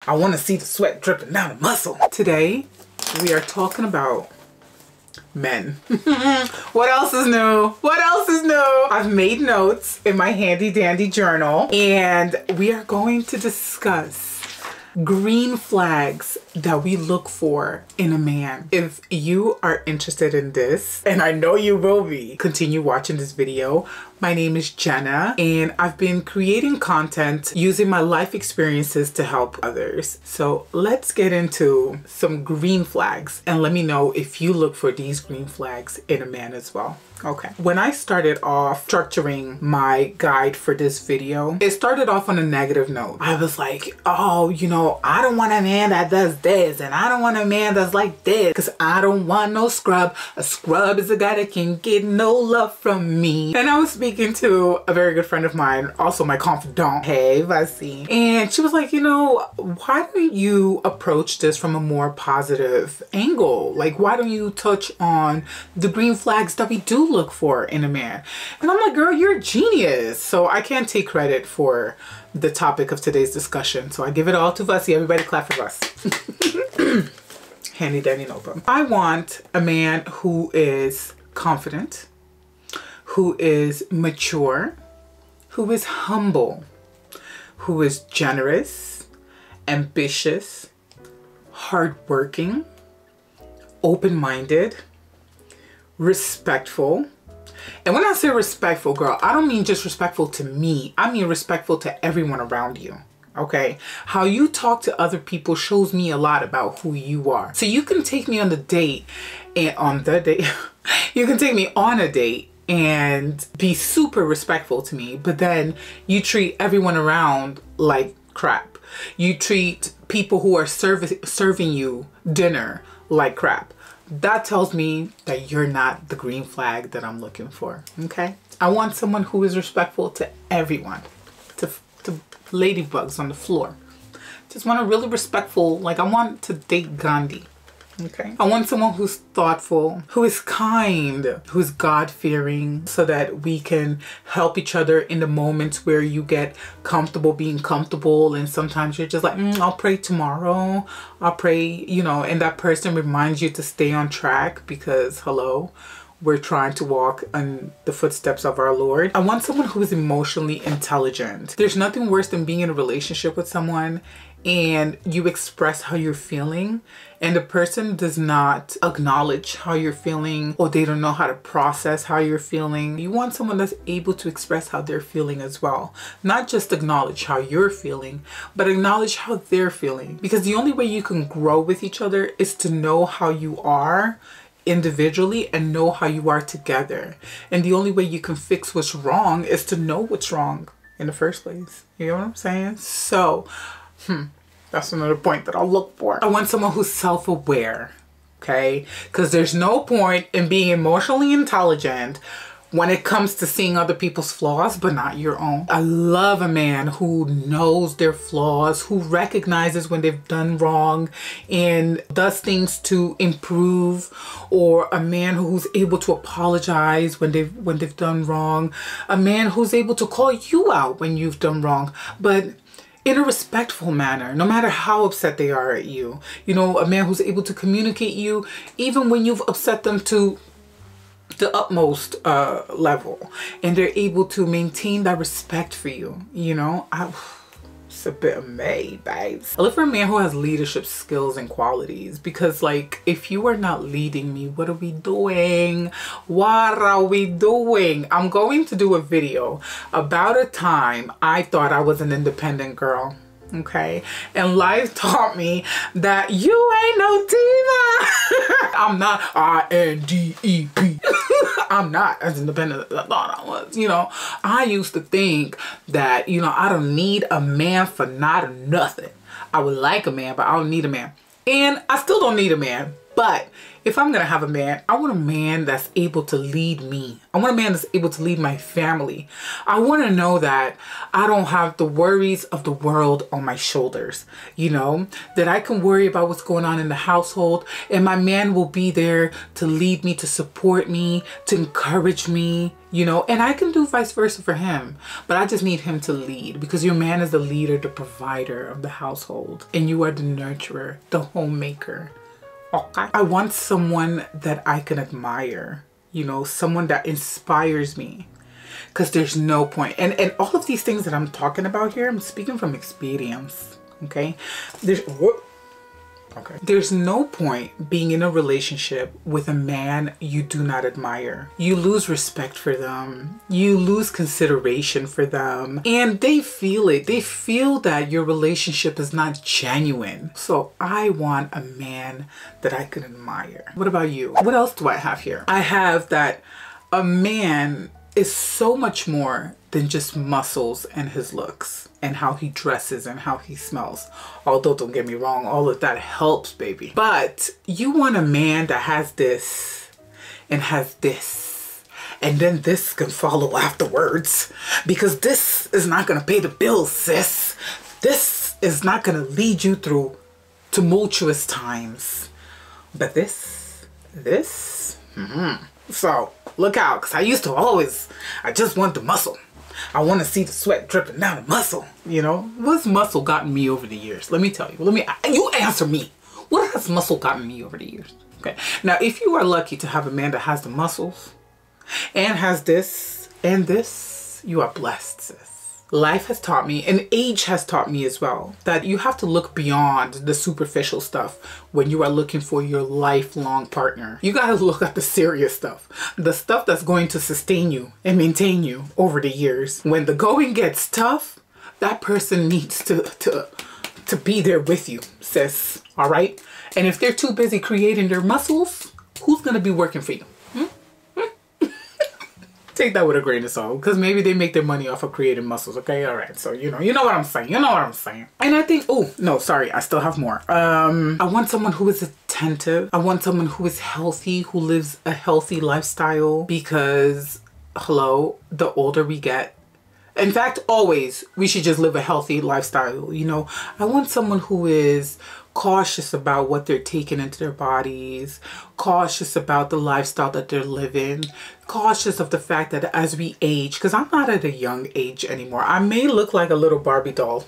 I want to see the sweat dripping down the muscle. Today, we are talking about men. What else is new? What else is new? I've made notes in my handy dandy journal, and we are going to discuss green flags that we look for in a man. If you are interested in this, and I know you will be, continue watching this video. My name is Jenna, and I've been creating content using my life experiences to help others. So let's get into some green flags, and let me know if you look for these green flags in a man as well. Okay. When I started off structuring my guide for this video, it started off on a negative note. I was like, oh, you know, I don't want a man that does this, and I don't want a man that's like this, because I don't want no scrub. A scrub is a guy that can get no love from me. And I was speaking to a very good friend of mine, also my confidant, hey, Vasi. And she was like, you know, why don't you approach this from a more positive angle? Like, why don't you touch on the green flags that we do look for in a man? And I'm like, girl, you're a genius. So I can't take credit for the topic of today's discussion. So I give it all to Vasi. Everybody clap for us. Handy dandy notebook. I want a man who is confident, who is mature, who is humble, who is generous, ambitious, hardworking, open-minded, respectful. And when I say respectful, girl, I don't mean just respectful to me. I mean respectful to everyone around you. Okay? How you talk to other people shows me a lot about who you are. So you can take me on the date, and on the date, you can take me on a date and be super respectful to me, but then you treat everyone around like crap. You treat people who are serving you dinner like crap. That tells me that you're not the green flag that I'm looking for, okay? I want someone who is respectful to everyone, to ladybugs on the floor. Just want a really respectful, like I want to date Gandhi, okay? I want someone who's thoughtful, who is kind, who's God-fearing, so that we can help each other in the moments where you get comfortable being comfortable, and sometimes you're just like, I'll pray tomorrow, I'll pray, you know, and that person reminds you to stay on track because, hello, we're trying to walk in the footsteps of our Lord. I want someone who is emotionally intelligent. There's nothing worse than being in a relationship with someone and you express how you're feeling and the person does not acknowledge how you're feeling, or they don't know how to process how you're feeling. You want someone that's able to express how they're feeling as well. Not just acknowledge how you're feeling, but acknowledge how they're feeling. Because the only way you can grow with each other is to know how you are individually and know how you are together. And the only way you can fix what's wrong is to know what's wrong in the first place. You know what I'm saying? So, that's another point that I'll look for. I want someone who's self-aware, okay? Because there's no point in being emotionally intelligent when it comes to seeing other people's flaws, but not your own. I love a man who knows their flaws, who recognizes when they've done wrong and does things to improve, or a man who's able to apologize when they've done wrong, a man who's able to call you out when you've done wrong, but in a respectful manner, no matter how upset they are at you. You know, a man who's able to communicate you even when you've upset them to the utmost level, and they're able to maintain that respect for you. You know, it's a bit of me, babes. I look for a man who has leadership skills and qualities, because like, if you are not leading me, what are we doing? What are we doing? I'm going to do a video about a time I thought I was an independent girl. Okay, and life taught me that you ain't no diva. I'm not INDEP. I'm not as independent as I thought I was. You know, I used to think that, you know, I don't need a man for not nothing. I would like a man, but I don't need a man. And I still don't need a man. But if I'm gonna have a man, I want a man that's able to lead me. I want a man that's able to lead my family. I want to know that I don't have the worries of the world on my shoulders, you know, that I can worry about what's going on in the household, and my man will be there to lead me, to support me, to encourage me, you know, and I can do vice versa for him. But I just need him to lead, because your man is the leader, the provider of the household, and you are the nurturer, the homemaker. Okay. I want someone that I can admire, you know, someone that inspires me, because there's no point. And all of these things that I'm talking about here, I'm speaking from experience. Okay. There's no point being in a relationship with a man you do not admire. You lose respect for them. You lose consideration for them. And they feel it. They feel that your relationship is not genuine. So I want a man that I can admire. What about you? What else do I have here? I have that a man is so much more than just muscles and his looks and how he dresses and how he smells. Although, don't get me wrong, all of that helps, baby. But you want a man that has this and has this, and then this can follow afterwards, because this is not gonna pay the bills, sis. This is not gonna lead you through tumultuous times. But this. So look out, because I used to I just want the muscle. I want to see the sweat dripping down the muscle. You know, what's muscle gotten me over the years? Let me tell you. You answer me. What has muscle gotten me over the years? Okay. Now, if you are lucky to have a man that has the muscles and has this and this, you are blessed, sis. Life has taught me, and age has taught me as well, that you have to look beyond the superficial stuff when you are looking for your lifelong partner. You gotta look at the serious stuff, the stuff that's going to sustain you and maintain you over the years. When the going gets tough, that person needs to be there with you, sis. All right? And if they're too busy creating their muscles, who's gonna be working for you? Take that with a grain of salt, because maybe they make their money off of creating muscles. Okay, all right. So you know what I'm saying. You know what I'm saying. And I think, oh no, sorry, I still have more. I want someone who is attentive. I want someone who is healthy, who lives a healthy lifestyle. Because, hello, the older we get, in fact, always, we should just live a healthy lifestyle. You know, I want someone who is cautious about what they're taking into their bodies, cautious about the lifestyle that they're living, cautious of the fact that as we age, because I'm not at a young age anymore. I may look like a little Barbie doll.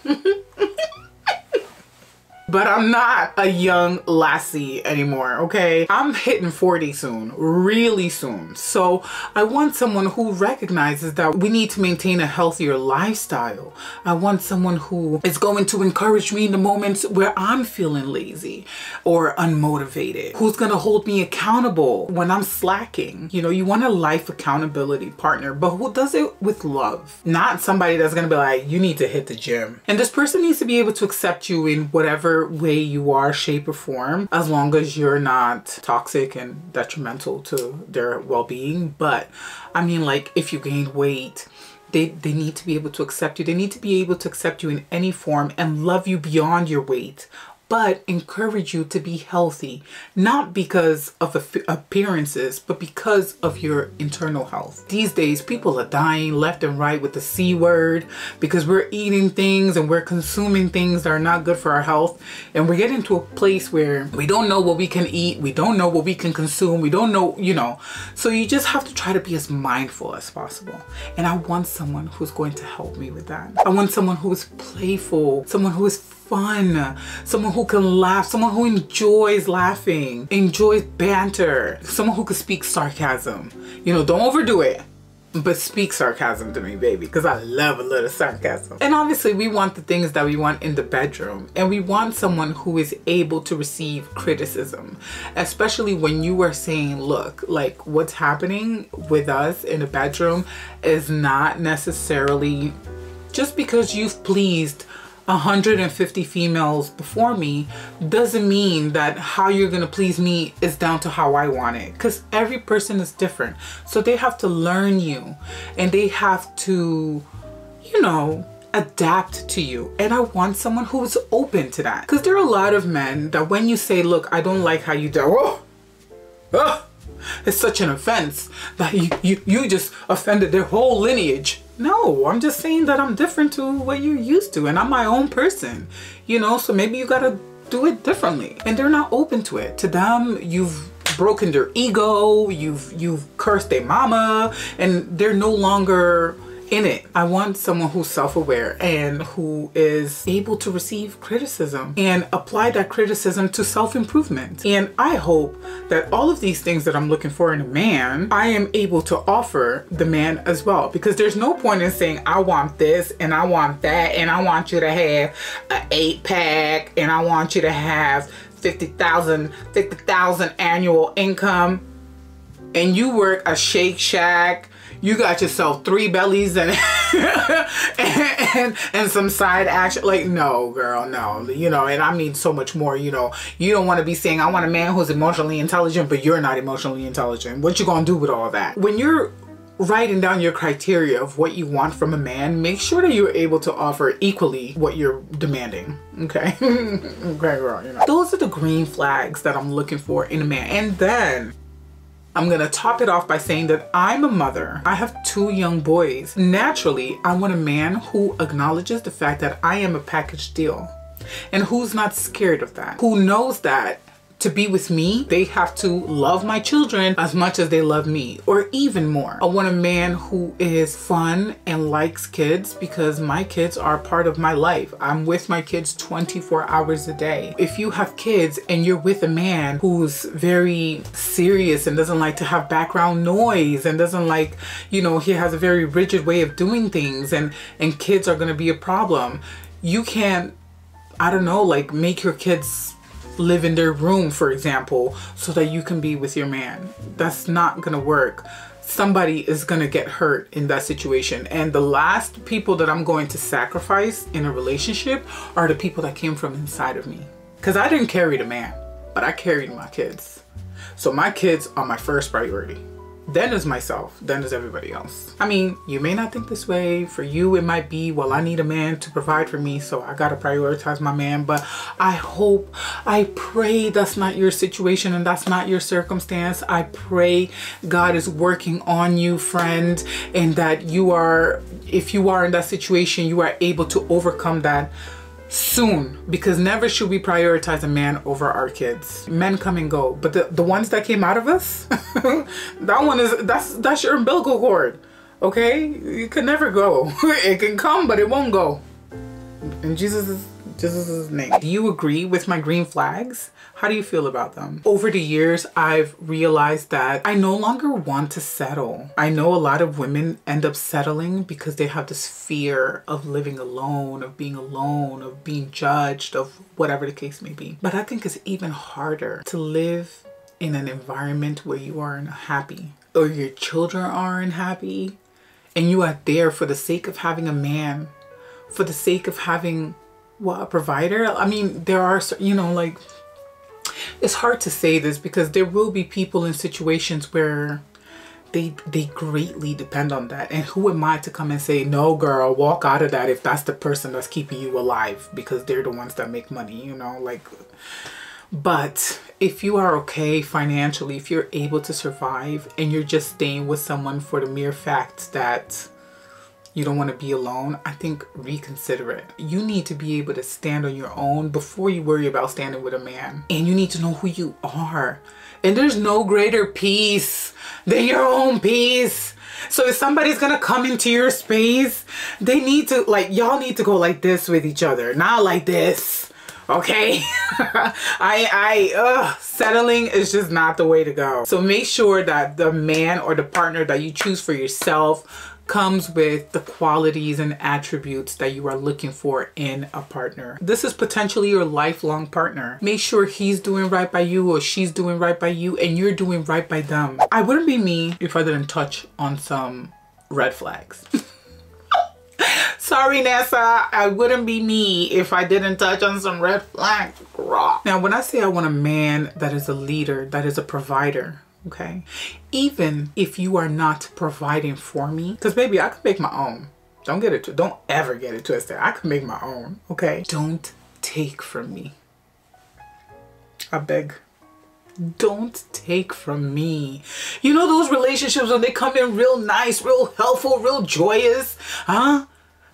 But I'm not a young lassie anymore, okay? I'm hitting 40 soon, really soon. So I want someone who recognizes that we need to maintain a healthier lifestyle. I want someone who is going to encourage me in the moments where I'm feeling lazy or unmotivated, who's gonna hold me accountable when I'm slacking. You know, you want a life accountability partner, but who does it with love? Not somebody that's gonna be like, you need to hit the gym. And this person needs to be able to accept you in whatever way you are, shape or form, as long as you're not toxic and detrimental to their well-being. But I mean, like, if you gain weight, they need to be able to accept you. They need to be able to accept you in any form and love you beyond your weight, but encourage you to be healthy, not because of appearances, but because of your internal health. These days, people are dying left and right with the C word, because we're eating things and we're consuming things that are not good for our health. And we're getting to a place where we don't know what we can eat. We don't know what we can consume. We don't know, you know. So you just have to try to be as mindful as possible. And I want someone who's going to help me with that. I want someone who is playful, someone who is fun, someone who can laugh, someone who enjoys laughing, enjoys banter, someone who can speak sarcasm. You know, don't overdo it, but speak sarcasm to me, baby, because I love a little sarcasm. And obviously we want the things that we want in the bedroom, and we want someone who is able to receive criticism, especially when you are saying, look, like, what's happening with us in the bedroom is not necessarily just because you've pleased 150 females before me, doesn't mean that how you're gonna please me is down to how I want it, because every person is different. So they have to learn you, and they have to, you know, adapt to you. And I want someone who is open to that. Because there are a lot of men that when you say, look, I don't like how you do, it's such an offense that you just offended their whole lineage. No, I'm just saying that I'm different to what you're used to, and I'm my own person, you know, so maybe you gotta do it differently. And they're not open to it. To them, you've broken their ego, you've cursed their mama, and they're no longer in it. I want someone who's self-aware and who is able to receive criticism and apply that criticism to self-improvement. And I hope that all of these things that I'm looking for in a man, I am able to offer the man as well. Because there's no point in saying, I want this and I want that, and I want you to have an 8-pack, and I want you to have 50,000 annual income, and you work a Shake Shack. You got yourself 3 bellies and and some side action. Like, no, girl, no. You know, and I mean so much more. You know, you don't want to be saying, I want a man who's emotionally intelligent, but you're not emotionally intelligent. What you gonna do with all that? When you're writing down your criteria of what you want from a man, make sure that you're able to offer equally what you're demanding. Okay? Okay, girl, you know. Those are the green flags that I'm looking for in a man. And then I'm gonna top it off by saying that I'm a mother. I have 2 young boys. Naturally, I want a man who acknowledges the fact that I am a package deal and who's not scared of that, who knows that to be with me, they have to love my children as much as they love me, or even more. I want a man who is fun and likes kids, because my kids are part of my life. I'm with my kids 24 hours a day. If you have kids and you're with a man who's very serious and doesn't like to have background noise and doesn't like, you know, he has a very rigid way of doing things, and kids are gonna be a problem, you can't, I don't know, like make your kids live in their room, for example, so that you can be with your man. That's not gonna work. Somebody is gonna get hurt in that situation. And the last people that I'm going to sacrifice in a relationship are the people that came from inside of me. Because I didn't carry the man, but I carried my kids. So my kids are my first priority. Then is myself, then is everybody else. I mean, you may not think this way. For you, it might be, well, I need a man to provide for me, so I gotta prioritize my man. But I hope, I pray that's not your situation and that's not your circumstance. I pray God is working on you, friend, and that you are, if you are in that situation, you are able to overcome that soon, because never should we prioritize a man over our kids. Men come and go, but the ones that came out of us, that one is, that's your umbilical cord, okay? You can never go. It can come, but it won't go. In Jesus' name. Do you agree with my green flags? How do you feel about them? Over the years, I've realized that I no longer want to settle. I know a lot of women end up settling because they have this fear of living alone, of being judged, of whatever the case may be. But I think it's even harder to live in an environment where you aren't happy, or your children aren't happy, and you are there for the sake of having a man, for the sake of having, what, a provider? I mean, there are, you know, like, it's hard to say this because there will be people in situations where they greatly depend on that. And who am I to come and say, no, girl, walk out of that if that's the person that's keeping you alive, because they're the ones that make money, you know, like. But if you are okay financially, if you're able to survive and you're just staying with someone for the mere fact that you don't want to be alone, I think reconsider it. You need to be able to stand on your own before you worry about standing with a man. And you need to know who you are. And there's no greater peace than your own peace. So if somebody's gonna come into your space, they need to, like, y'all need to go like this with each other, not like this. Okay? Settling is just not the way to go. So make sure that the man or the partner that you choose for yourself comes with the qualities and attributes that you are looking for in a partner. This is potentially your lifelong partner. Make sure he's doing right by you or she's doing right by you and you're doing right by them. I wouldn't be me if I didn't touch on some red flags. Sorry, NASA, I wouldn't be me if I didn't touch on some red flags. Now, when I say I want a man that is a leader, that is a provider, okay, even if you are not providing for me, because baby, I can make my own. Don't ever get it twisted. I can make my own, okay? Don't take from me. I beg. Don't take from me. You know those relationships when they come in real nice, real helpful, real joyous, huh?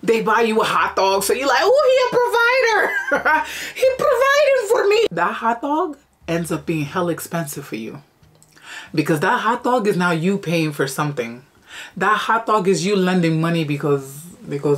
They buy you a hot dog, so you're like, oh, he a provider. He provided for me. That hot dog ends up being hell expensive for you. Because that hot dog is now you paying for something. That hot dog is you lending money because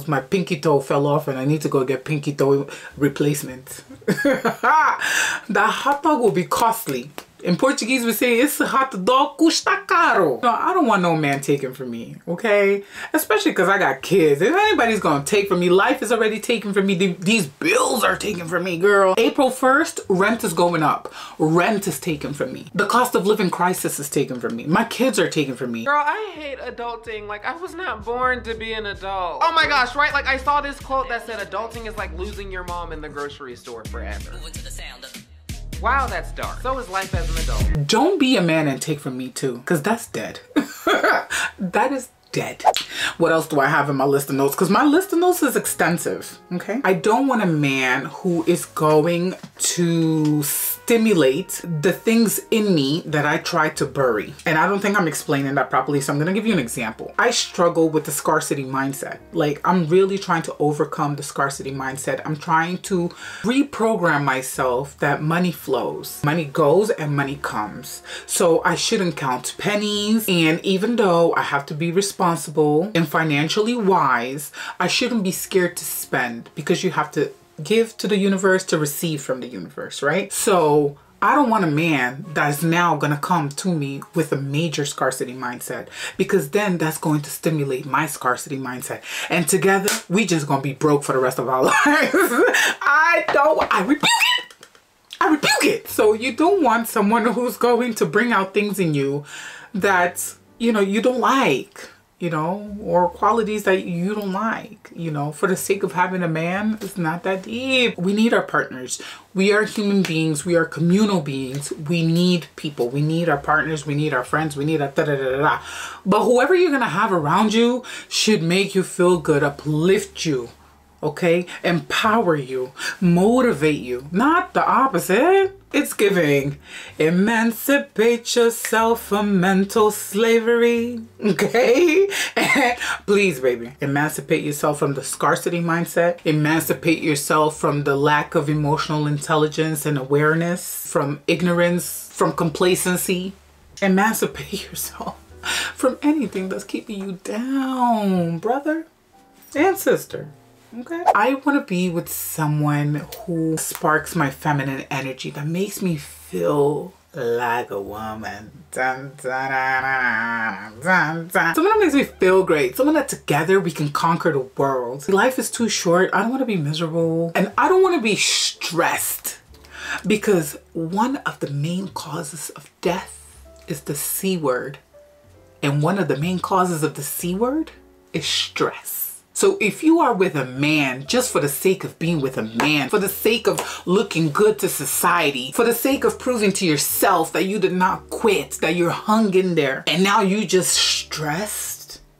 my pinky toe fell off and I need to go get pinky toe replacement. That hot dog will be costly. In Portuguese, we say, esse hot dog custa caro. No, I don't want no man taking from me, okay? Especially because I got kids. If anybody's going to take from me, life is already taken from me. These bills are taken from me, girl. April 1st, rent is going up. Rent is taken from me. The cost of living crisis is taken from me. My kids are taken from me. Girl, I hate adulting. Like, I was not born to be an adult. Oh my gosh, right? Like, I saw this quote that said adulting is like losing your mom in the grocery store forever. Wow, that's dark. So is life as an adult. Don't be a man and take from me too, because that's dead. That is dead. What else do I have in my list of notes? Because my list of notes is extensive, okay? I don't want a man who is going to stimulate the things in me that I try to bury. And I don't think I'm explaining that properly, so I'm gonna give you an example. I struggle with the scarcity mindset. Like, I'm really trying to overcome the scarcity mindset. I'm trying to reprogram myself that money flows. Money goes and money comes. So I shouldn't count pennies. And even though I have to be responsible and financially wise, I shouldn't be scared to spend, because you have to give to the universe to receive from the universe, right? So I don't want a man that's now gonna come to me with a major scarcity mindset, because then that's going to stimulate my scarcity mindset. And together, we just gonna be broke for the rest of our lives. I rebuke it. I rebuke it. So you don't want someone who's going to bring out things in you that, you know, you don't like, you know, or qualities that you don't like, you know, for the sake of having a man. It's not that deep. We need our partners. We are human beings. We are communal beings. We need people. We need our partners. We need our friends. We need a da-da-da-da-da. But whoever you're going to have around you should make you feel good, uplift you, okay? Empower you, motivate you, not the opposite. It's giving emancipate yourself from mental slavery, okay? Please, baby, emancipate yourself from the scarcity mindset. Emancipate yourself from the lack of emotional intelligence and awareness, from ignorance, from complacency. Emancipate yourself from anything that's keeping you down, brother and sister. Okay. I want to be with someone who sparks my feminine energy, that makes me feel like a woman. Dun, dun, dun, dun, dun. Someone that makes me feel great. Someone that together we can conquer the world. Life is too short. I don't want to be miserable. And I don't want to be stressed, because one of the main causes of death is the C word. And one of the main causes of the C word is stress. So if you are with a man just for the sake of being with a man, for the sake of looking good to society, for the sake of proving to yourself that you did not quit, that you're hung in there, and now you just stressed.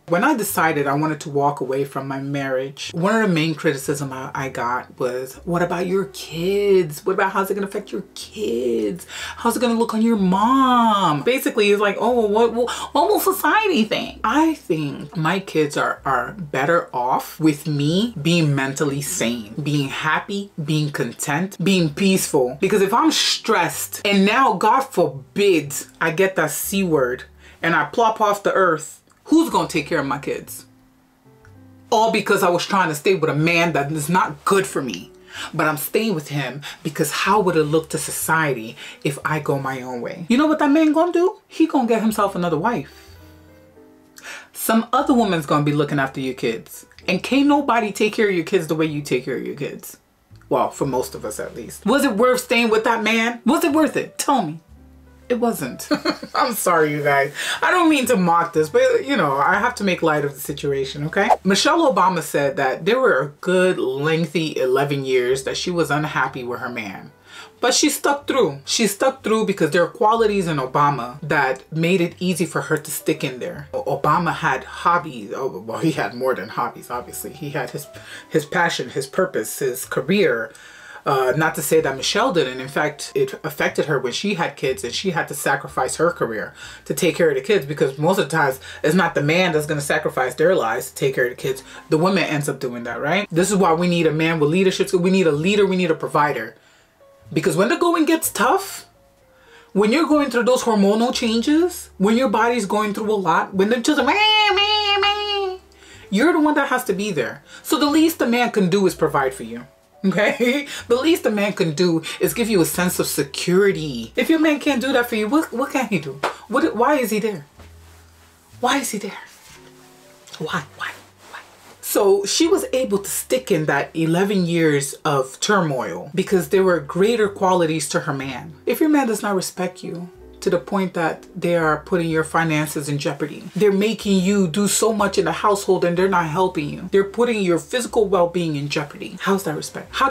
When I decided I wanted to walk away from my marriage, one of the main criticism I got was, what about your kids? What about how's it gonna affect your kids? How's it gonna look on your mom? Basically, it's like, oh, what will society think? I think my kids are better off with me being mentally sane, being happy, being content, being peaceful. Because if I'm stressed and now, God forbid, I get that C word and I plop off the earth, who's gonna take care of my kids? All because I was trying to stay with a man that is not good for me. But I'm staying with him because how would it look to society if I go my own way? You know what that man gonna do? He gonna get himself another wife. Some other woman's gonna be looking after your kids. And can't nobody take care of your kids the way you take care of your kids. Well, for most of us at least. Was it worth staying with that man? Was it worth it? Tell me. It wasn't. I'm sorry, you guys. I don't mean to mock this, but you know, I have to make light of the situation, okay? Michelle Obama said that there were a good lengthy 11 years that she was unhappy with her man. But she stuck through. She stuck through because there are qualities in Obama that made it easy for her to stick in there. Obama had hobbies. Oh, well, he had more than hobbies, obviously. He had his passion, his purpose, his career. Not to say that Michelle didn't. In fact, it affected her when she had kids and she had to sacrifice her career to take care of the kids, because most of the times it's not the man that's going to sacrifice their lives to take care of the kids. The woman ends up doing that, right? This is why we need a man with leadership. We need a leader. We need a provider. Because when the going gets tough, when you're going through those hormonal changes, when your body's going through a lot, when they're just you're the one that has to be there. So the least a man can do is provide for you. Okay? The least a man can do is give you a sense of security. If your man can't do that for you, what can he do? Why is he there? Why is he there? Why? So she was able to stick in that 11 years of turmoil because there were greater qualities to her man. If your man does not respect you to the point that they are putting your finances in jeopardy, they're making you do so much in the household and they're not helping you, they're putting your physical well-being in jeopardy, how's that respect? How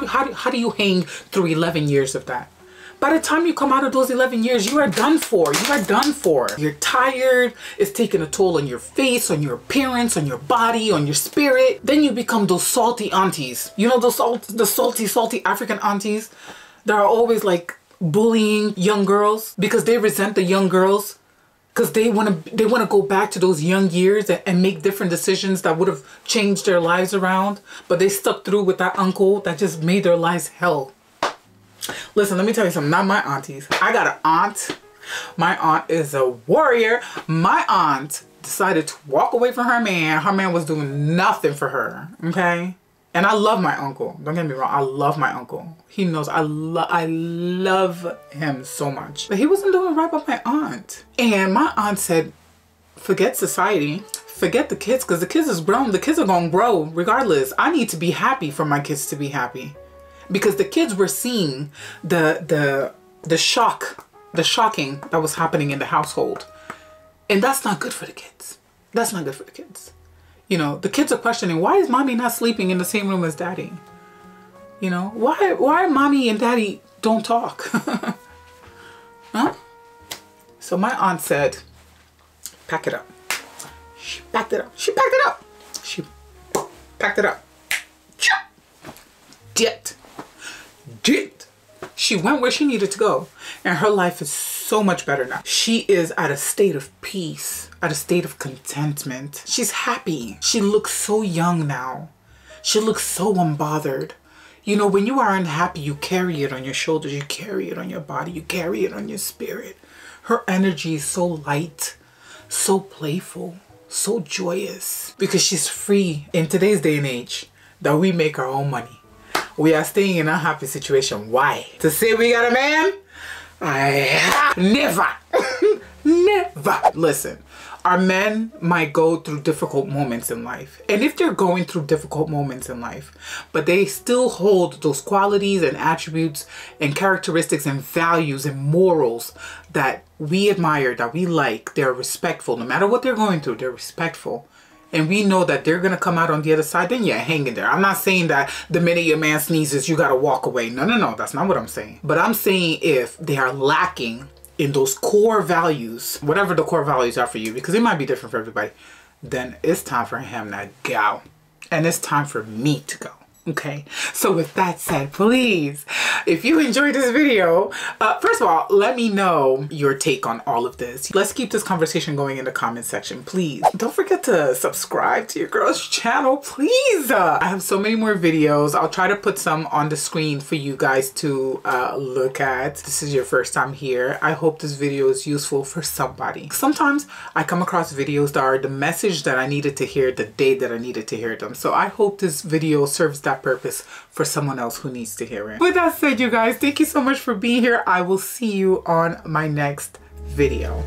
do you hang through 11 years of that? By the time you come out of those 11 years, you are done for. You are done for. You're tired. It's taking a toll on your face, on your appearance, on your body, on your spirit. Then you become those salty aunties. You know, the salty African aunties that are always like bullying young girls because they resent the young girls because they want to go back to those young years and make different decisions that would have changed their lives around. But they stuck through with that uncle that just made their lives hell. Listen, let me tell you something. Not my aunties. I got an aunt. My aunt is a warrior. My aunt decided to walk away from her man. Her man was doing nothing for her. Okay? And I love my uncle. Don't get me wrong. I love my uncle. He knows I love him so much. But he wasn't doing right by my aunt. And my aunt said, forget society. Forget the kids, because the kids is grown. The kids are going to grow regardless. I need to be happy for my kids to be happy. Because the kids were seeing the shocking that was happening in the household. And that's not good for the kids. That's not good for the kids. You know, the kids are questioning, why is mommy not sleeping in the same room as daddy? You know, why mommy and daddy don't talk? Huh? So my aunt said, pack it up. She packed it up. She packed it up. She packed it up. Did. She went where she needed to go. And her life is so much better now. She is at a state of peace, at a state of contentment. She's happy. She looks so young now. She looks so unbothered. You know, when you are unhappy, you carry it on your shoulders. You carry it on your body. You carry it on your spirit. Her energy is so light, so playful, so joyous. Because she's free in today's day and age that we make our own money. We are staying in a happy situation. Why? To say we got a man? Never. Never. Listen, our men might go through difficult moments in life. And if they're going through difficult moments in life, but they still hold those qualities and attributes and characteristics and values and morals that we admire, that we like, they're respectful. No matter what they're going through, they're respectful. And we know that they're going to come out on the other side, then yeah, hang in there. I'm not saying that the minute your man sneezes, you got to walk away. No. That's not what I'm saying. But I'm saying if they are lacking in those core values, whatever the core values are for you, because it might be different for everybody, then it's time for him to go. And it's time for me to go. Okay, so with that said, please, if you enjoyed this video, first of all, let me know your take on all of this. Let's keep this conversation going in the comment section, please. Don't forget to subscribe to your girl's channel, please. I have so many more videos. I'll try to put some on the screen for you guys to look at. This is your first time here. I hope this video is useful for somebody. Sometimes I come across videos that are the message that I needed to hear the day that I needed to hear them. So I hope this video serves that purpose for someone else who needs to hear it. With that said, you guys, thank you so much for being here. I will see you on my next video.